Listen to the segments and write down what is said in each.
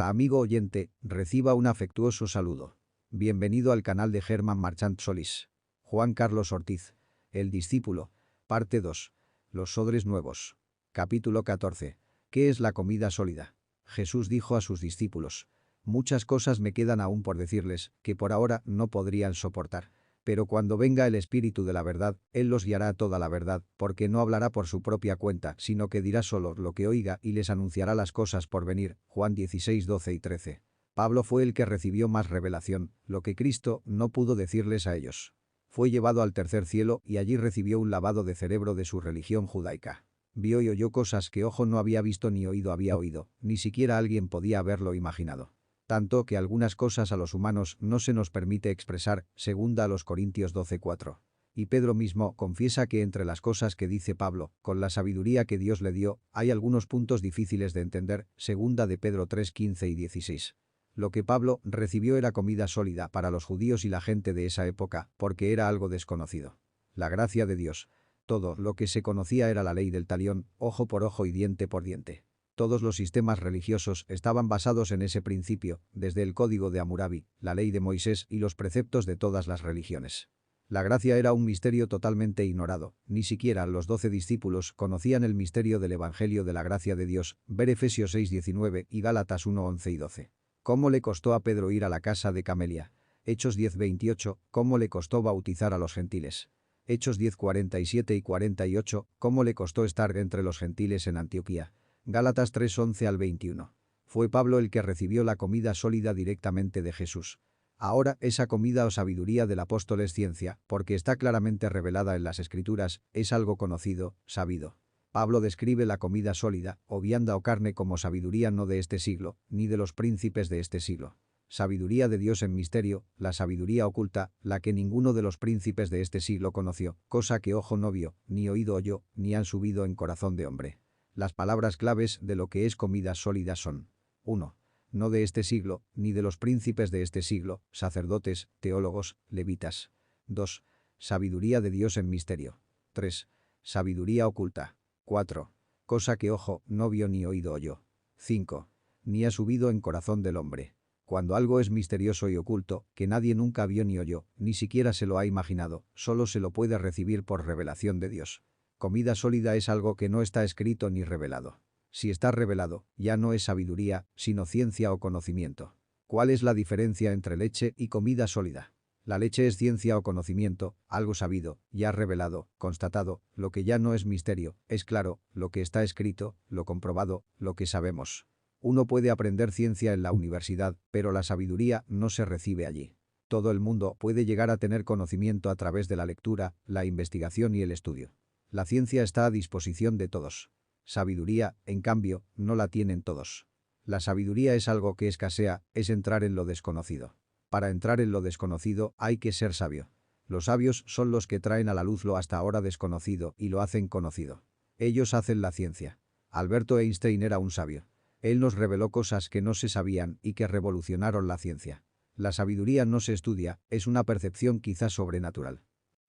Amigo oyente, reciba un afectuoso saludo. Bienvenido al canal de Germán Marchant Solís. Juan Carlos Ortiz. El discípulo. Parte 2. Los odres nuevos. Capítulo 14. ¿Qué es la comida sólida? Jesús dijo a sus discípulos: muchas cosas me quedan aún por decirles, que por ahora no podrían soportar. Pero cuando venga el Espíritu de la verdad, Él los guiará a toda la verdad, porque no hablará por su propia cuenta, sino que dirá solo lo que oiga y les anunciará las cosas por venir. Juan 16, 12 y 13. Pablo fue el que recibió más revelación, lo que Cristo no pudo decirles a ellos. Fue llevado al tercer cielo y allí recibió un lavado de cerebro de su religión judaica. Vio y oyó cosas que ojo no había visto ni oído había oído, ni siquiera alguien podía haberlo imaginado. Tanto que algunas cosas a los humanos no se nos permite expresar, segunda a los Corintios 12:4. Y Pedro mismo confiesa que entre las cosas que dice Pablo, con la sabiduría que Dios le dio, hay algunos puntos difíciles de entender, segunda de Pedro 3:15 y 16. Lo que Pablo recibió era comida sólida para los judíos y la gente de esa época, porque era algo desconocido. La gracia de Dios. Todo lo que se conocía era la ley del talión, ojo por ojo y diente por diente. Todos los sistemas religiosos estaban basados en ese principio, desde el código de Hammurabi, la ley de Moisés y los preceptos de todas las religiones. La gracia era un misterio totalmente ignorado, ni siquiera los 12 discípulos conocían el misterio del Evangelio de la gracia de Dios, ver Efesios 6:19 y Gálatas 1:11 y 12. ¿Cómo le costó a Pedro ir a la casa de Camelia? Hechos 10:28, ¿cómo le costó bautizar a los gentiles? Hechos 10:47 y 48, ¿cómo le costó estar entre los gentiles en Antioquía? Gálatas 3:11 al 21. Fue Pablo el que recibió la comida sólida directamente de Jesús. Ahora esa comida o sabiduría del apóstol es ciencia, porque está claramente revelada en las Escrituras, es algo conocido, sabido. Pablo describe la comida sólida, o vianda o carne como sabiduría no de este siglo, ni de los príncipes de este siglo. Sabiduría de Dios en misterio, la sabiduría oculta, la que ninguno de los príncipes de este siglo conoció, cosa que ojo no vio, ni oído oyó, ni han subido en corazón de hombre. Las palabras claves de lo que es comida sólida son: 1. No de este siglo, ni de los príncipes de este siglo, sacerdotes, teólogos, levitas. 2. Sabiduría de Dios en misterio. 3. Sabiduría oculta. 4. Cosa que ojo no vio ni oído oyó. 5. Ni ha subido en corazón del hombre. Cuando algo es misterioso y oculto, que nadie nunca vio ni oyó, ni siquiera se lo ha imaginado, solo se lo puede recibir por revelación de Dios. Comida sólida es algo que no está escrito ni revelado. Si está revelado, ya no es sabiduría, sino ciencia o conocimiento. ¿Cuál es la diferencia entre leche y comida sólida? La leche es ciencia o conocimiento, algo sabido, ya revelado, constatado, lo que ya no es misterio, es claro, lo que está escrito, lo comprobado, lo que sabemos. Uno puede aprender ciencia en la universidad, pero la sabiduría no se recibe allí. Todo el mundo puede llegar a tener conocimiento a través de la lectura, la investigación y el estudio. La ciencia está a disposición de todos. Sabiduría, en cambio, no la tienen todos. La sabiduría es algo que escasea, es entrar en lo desconocido. Para entrar en lo desconocido hay que ser sabio. Los sabios son los que traen a la luz lo hasta ahora desconocido y lo hacen conocido. Ellos hacen la ciencia. Alberto Einstein era un sabio. Él nos reveló cosas que no se sabían y que revolucionaron la ciencia. La sabiduría no se estudia, es una percepción quizás sobrenatural.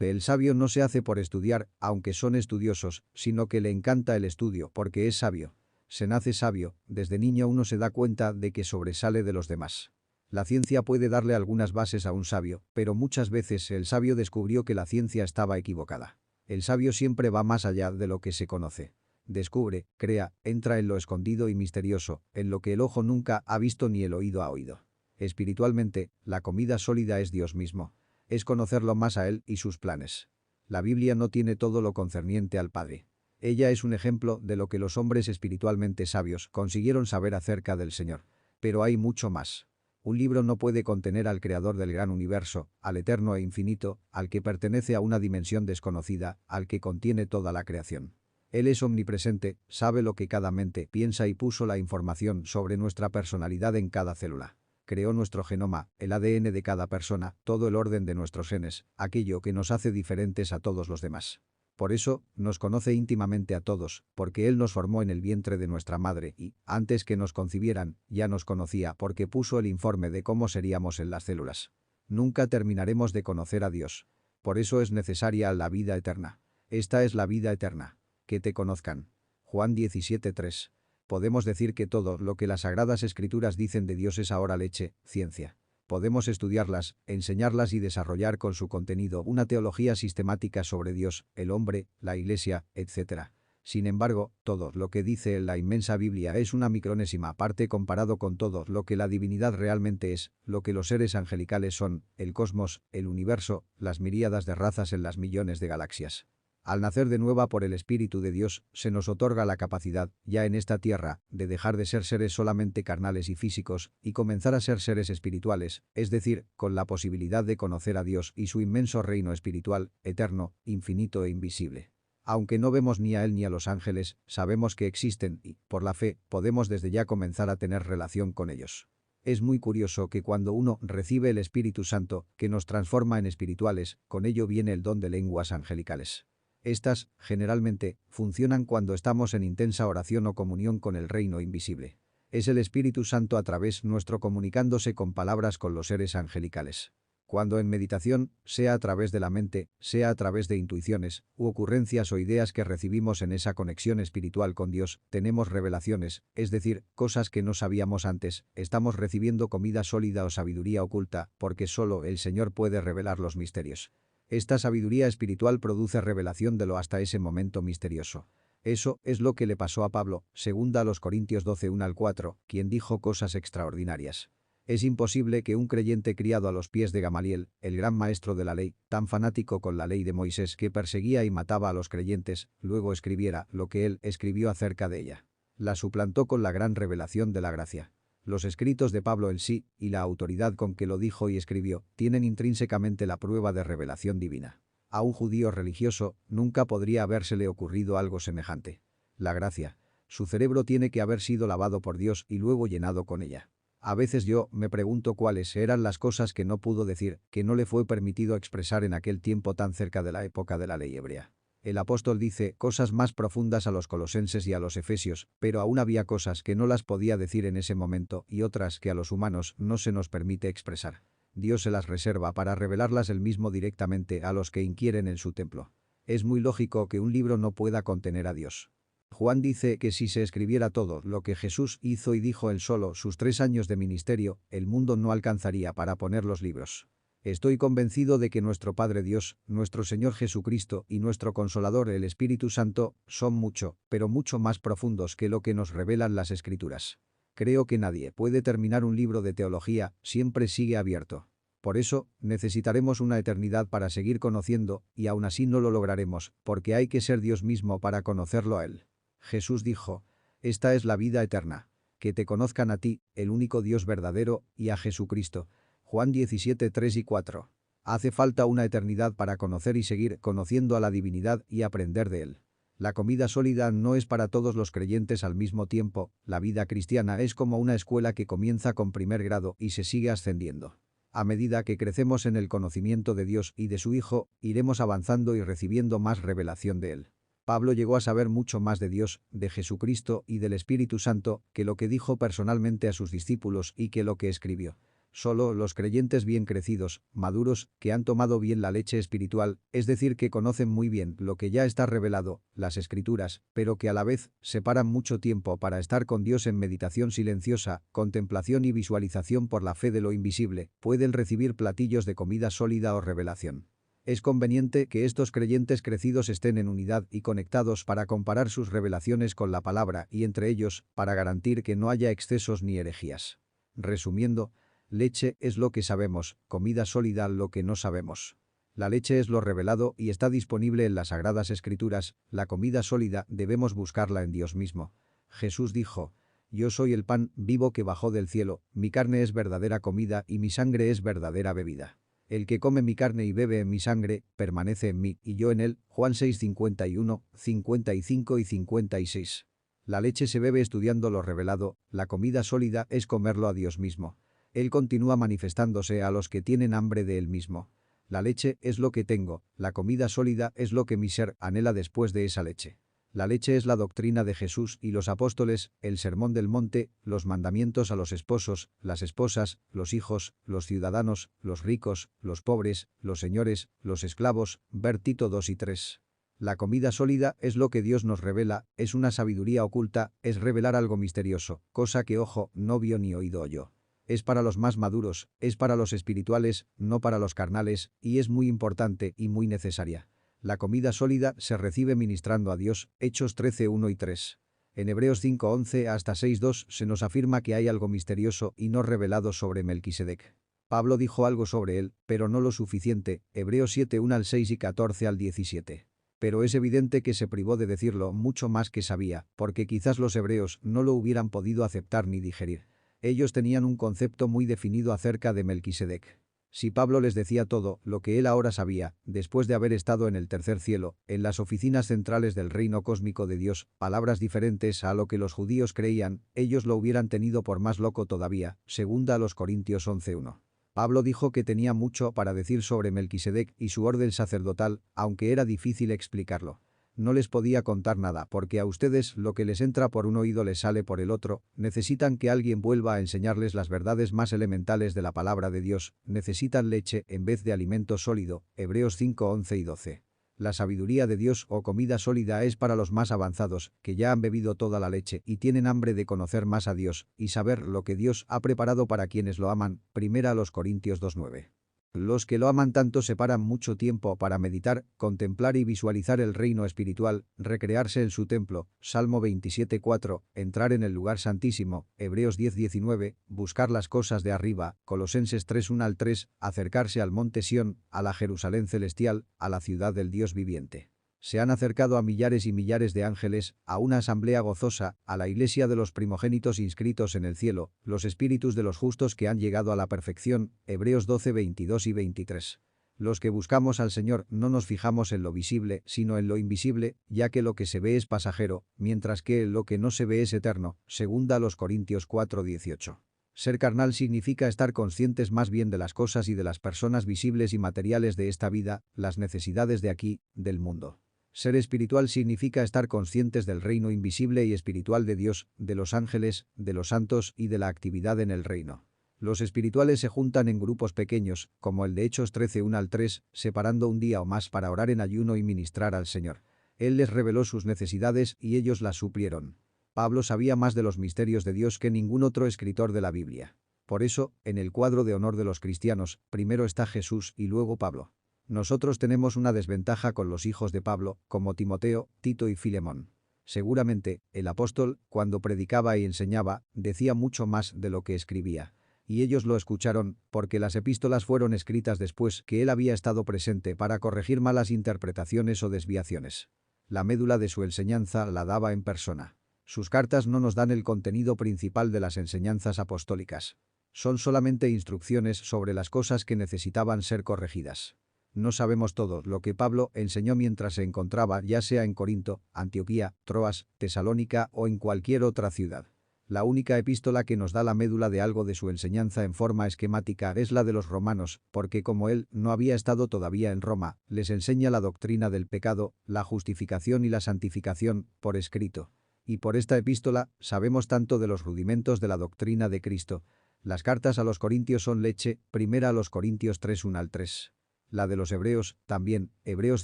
El sabio no se hace por estudiar, aunque son estudiosos, sino que le encanta el estudio porque es sabio. Se nace sabio, desde niño uno se da cuenta de que sobresale de los demás. La ciencia puede darle algunas bases a un sabio, pero muchas veces el sabio descubrió que la ciencia estaba equivocada. El sabio siempre va más allá de lo que se conoce. Descubre, crea, entra en lo escondido y misterioso, en lo que el ojo nunca ha visto ni el oído ha oído. Espiritualmente, la comida sólida es Dios mismo. Es conocerlo más a Él y sus planes. La Biblia no tiene todo lo concerniente al Padre. Ella es un ejemplo de lo que los hombres espiritualmente sabios consiguieron saber acerca del Señor. Pero hay mucho más. Un libro no puede contener al Creador del gran universo, al eterno e infinito, al que pertenece a una dimensión desconocida, al que contiene toda la creación. Él es omnipresente, sabe lo que cada mente piensa y puso la información sobre nuestra personalidad en cada célula. Creó nuestro genoma, el ADN de cada persona, todo el orden de nuestros genes, aquello que nos hace diferentes a todos los demás. Por eso, nos conoce íntimamente a todos, porque Él nos formó en el vientre de nuestra madre y, antes que nos concibieran, ya nos conocía porque puso el informe de cómo seríamos en las células. Nunca terminaremos de conocer a Dios. Por eso es necesaria la vida eterna. Esta es la vida eterna. Que te conozcan. Juan 17:3. Podemos decir que todo lo que las Sagradas Escrituras dicen de Dios es ahora leche, ciencia. Podemos estudiarlas, enseñarlas y desarrollar con su contenido una teología sistemática sobre Dios, el hombre, la Iglesia, etc. Sin embargo, todo lo que dice la inmensa Biblia es una micronésima parte comparado con todo lo que la divinidad realmente es, lo que los seres angelicales son, el cosmos, el universo, las miríadas de razas en las millones de galaxias. Al nacer de nueva por el Espíritu de Dios, se nos otorga la capacidad, ya en esta tierra, de dejar de ser seres solamente carnales y físicos, y comenzar a ser seres espirituales, es decir, con la posibilidad de conocer a Dios y su inmenso reino espiritual, eterno, infinito e invisible. Aunque no vemos ni a Él ni a los ángeles, sabemos que existen y, por la fe, podemos desde ya comenzar a tener relación con ellos. Es muy curioso que cuando uno recibe el Espíritu Santo, que nos transforma en espirituales, con ello viene el don de lenguas angelicales. Estas, generalmente, funcionan cuando estamos en intensa oración o comunión con el reino invisible. Es el Espíritu Santo a través nuestro comunicándose con palabras con los seres angelicales. Cuando en meditación, sea a través de la mente, sea a través de intuiciones, u ocurrencias o ideas que recibimos en esa conexión espiritual con Dios, tenemos revelaciones, es decir, cosas que no sabíamos antes, estamos recibiendo comida sólida o sabiduría oculta, porque solo el Señor puede revelar los misterios. Esta sabiduría espiritual produce revelación de lo hasta ese momento misterioso. Eso es lo que le pasó a Pablo, segunda a los Corintios 12, 1-4, quien dijo cosas extraordinarias. Es imposible que un creyente criado a los pies de Gamaliel, el gran maestro de la ley, tan fanático con la ley de Moisés que perseguía y mataba a los creyentes, luego escribiera lo que él escribió acerca de ella. La suplantó con la gran revelación de la gracia. Los escritos de Pablo en sí, y la autoridad con que lo dijo y escribió, tienen intrínsecamente la prueba de revelación divina. A un judío religioso, nunca podría habérsele ocurrido algo semejante. La gracia. Su cerebro tiene que haber sido lavado por Dios y luego llenado con ella. A veces yo me pregunto cuáles eran las cosas que no pudo decir, que no le fue permitido expresar en aquel tiempo tan cerca de la época de la ley hebrea. El apóstol dice cosas más profundas a los colosenses y a los efesios, pero aún había cosas que no las podía decir en ese momento y otras que a los humanos no se nos permite expresar. Dios se las reserva para revelarlas él mismo directamente a los que inquieren en su templo. Es muy lógico que un libro no pueda contener a Dios. Juan dice que si se escribiera todo lo que Jesús hizo y dijo él solo sus 3 años de ministerio, el mundo no alcanzaría para poner los libros. Estoy convencido de que nuestro Padre Dios, nuestro Señor Jesucristo y nuestro Consolador el Espíritu Santo son mucho, pero mucho más profundos que lo que nos revelan las Escrituras. Creo que nadie puede terminar un libro de teología, siempre sigue abierto. Por eso, necesitaremos una eternidad para seguir conociendo, y aún así no lo lograremos, porque hay que ser Dios mismo para conocerlo a Él. Jesús dijo, «Esta es la vida eterna, que te conozcan a ti, el único Dios verdadero, y a Jesucristo». Juan 17, 3 y 4. Hace falta una eternidad para conocer y seguir conociendo a la divinidad y aprender de Él. La comida sólida no es para todos los creyentes al mismo tiempo, la vida cristiana es como una escuela que comienza con primer grado y se sigue ascendiendo. A medida que crecemos en el conocimiento de Dios y de su Hijo, iremos avanzando y recibiendo más revelación de Él. Pablo llegó a saber mucho más de Dios, de Jesucristo y del Espíritu Santo que lo que dijo personalmente a sus discípulos y que lo que escribió. Solo los creyentes bien crecidos, maduros, que han tomado bien la leche espiritual, es decir que conocen muy bien lo que ya está revelado, las Escrituras, pero que a la vez separan mucho tiempo para estar con Dios en meditación silenciosa, contemplación y visualización por la fe de lo invisible, pueden recibir platillos de comida sólida o revelación. Es conveniente que estos creyentes crecidos estén en unidad y conectados para comparar sus revelaciones con la palabra y entre ellos, para garantir que no haya excesos ni herejías. Resumiendo, leche es lo que sabemos, comida sólida lo que no sabemos. La leche es lo revelado y está disponible en las Sagradas Escrituras, la comida sólida debemos buscarla en Dios mismo. Jesús dijo, «Yo soy el pan vivo que bajó del cielo, mi carne es verdadera comida y mi sangre es verdadera bebida. El que come mi carne y bebe en mi sangre, permanece en mí y yo en él». Juan 6, 51, 55 y 56. La leche se bebe estudiando lo revelado, la comida sólida es comerlo a Dios mismo. Él continúa manifestándose a los que tienen hambre de Él mismo. La leche es lo que tengo, la comida sólida es lo que mi ser anhela después de esa leche. La leche es la doctrina de Jesús y los apóstoles, el sermón del monte, los mandamientos a los esposos, las esposas, los hijos, los ciudadanos, los ricos, los pobres, los señores, los esclavos, ver Tito 2 y 3. La comida sólida es lo que Dios nos revela, es una sabiduría oculta, es revelar algo misterioso, cosa que ojo no vio ni oído oyó. Es para los más maduros, es para los espirituales, no para los carnales, y es muy importante y muy necesaria. La comida sólida se recibe ministrando a Dios, Hechos 13:1 y 3. En Hebreos 5:11 hasta 6:2 se nos afirma que hay algo misterioso y no revelado sobre Melquisedec. Pablo dijo algo sobre él, pero no lo suficiente, Hebreos 7:1 al 6 y 14 al 17. Pero es evidente que se privó de decirlo mucho más que sabía, porque quizás los hebreos no lo hubieran podido aceptar ni digerir. Ellos tenían un concepto muy definido acerca de Melquisedec. Si Pablo les decía todo lo que él ahora sabía, después de haber estado en el tercer cielo, en las oficinas centrales del reino cósmico de Dios, palabras diferentes a lo que los judíos creían, ellos lo hubieran tenido por más loco todavía, segunda a los Corintios 11:1. Pablo dijo que tenía mucho para decir sobre Melquisedec y su orden sacerdotal, aunque era difícil explicarlo. No les podía contar nada porque a ustedes lo que les entra por un oído les sale por el otro, necesitan que alguien vuelva a enseñarles las verdades más elementales de la palabra de Dios, necesitan leche en vez de alimento sólido, Hebreos 5:11 y 12. La sabiduría de Dios o comida sólida es para los más avanzados, que ya han bebido toda la leche y tienen hambre de conocer más a Dios y saber lo que Dios ha preparado para quienes lo aman, primera a los Corintios 2:9. Los que lo aman tanto separan mucho tiempo para meditar, contemplar y visualizar el reino espiritual, recrearse en su templo, Salmo 27:4, entrar en el lugar santísimo, Hebreos 10:19, buscar las cosas de arriba, Colosenses 3:1 al 3, acercarse al monte Sión, a la Jerusalén celestial, a la ciudad del Dios viviente. Se han acercado a millares y millares de ángeles, a una asamblea gozosa, a la iglesia de los primogénitos inscritos en el cielo, los espíritus de los justos que han llegado a la perfección, Hebreos 12:22 y 23. Los que buscamos al Señor no nos fijamos en lo visible, sino en lo invisible, ya que lo que se ve es pasajero, mientras que lo que no se ve es eterno, segunda a los Corintios 4:18. Ser carnal significa estar conscientes más bien de las cosas y de las personas visibles y materiales de esta vida, las necesidades de aquí, del mundo. Ser espiritual significa estar conscientes del reino invisible y espiritual de Dios, de los ángeles, de los santos y de la actividad en el reino. Los espirituales se juntan en grupos pequeños, como el de Hechos 13:1 al 3, separando un día o más para orar en ayuno y ministrar al Señor. Él les reveló sus necesidades y ellos las suplieron. Pablo sabía más de los misterios de Dios que ningún otro escritor de la Biblia. Por eso, en el cuadro de honor de los cristianos, primero está Jesús y luego Pablo. Nosotros tenemos una desventaja con los hijos de Pablo, como Timoteo, Tito y Filemón. Seguramente, el apóstol, cuando predicaba y enseñaba, decía mucho más de lo que escribía. Y ellos lo escucharon, porque las epístolas fueron escritas después que él había estado presente para corregir malas interpretaciones o desviaciones. La médula de su enseñanza la daba en persona. Sus cartas no nos dan el contenido principal de las enseñanzas apostólicas. Son solamente instrucciones sobre las cosas que necesitaban ser corregidas. No sabemos todo lo que Pablo enseñó mientras se encontraba ya sea en Corinto, Antioquía, Troas, Tesalónica o en cualquier otra ciudad. La única epístola que nos da la médula de algo de su enseñanza en forma esquemática es la de los romanos, porque como él no había estado todavía en Roma, les enseña la doctrina del pecado, la justificación y la santificación, por escrito. Y por esta epístola sabemos tanto de los rudimentos de la doctrina de Cristo. Las cartas a los Corintios son leche, primera a los Corintios 3:1 al 3. La de los hebreos, también, Hebreos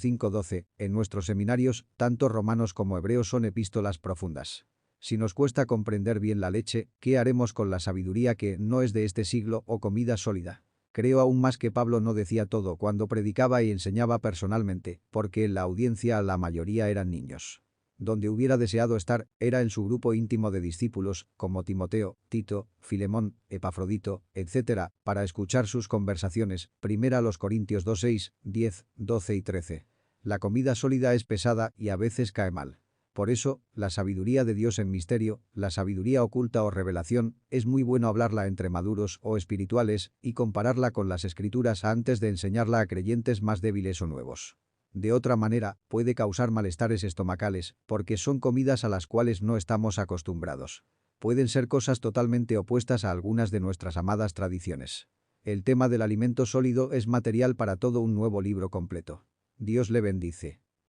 5:12, en nuestros seminarios, tanto romanos como hebreos son epístolas profundas. Si nos cuesta comprender bien la leche, ¿qué haremos con la sabiduría que no es de este siglo o comida sólida? Creo aún más que Pablo no decía todo cuando predicaba y enseñaba personalmente, porque en la audiencia la mayoría eran niños. Donde hubiera deseado estar era en su grupo íntimo de discípulos, como Timoteo, Tito, Filemón, Epafrodito, etc., para escuchar sus conversaciones, primera a los Corintios 2:6, 10, 12 y 13. La comida sólida es pesada y a veces cae mal. Por eso, la sabiduría de Dios en misterio, la sabiduría oculta o revelación, es muy bueno hablarla entre maduros o espirituales y compararla con las escrituras antes de enseñarla a creyentes más débiles o nuevos. De otra manera, puede causar malestares estomacales, porque son comidas a las cuales no estamos acostumbrados. Pueden ser cosas totalmente opuestas a algunas de nuestras amadas tradiciones. El tema del alimento sólido es material para todo un nuevo libro completo. Dios le bendice.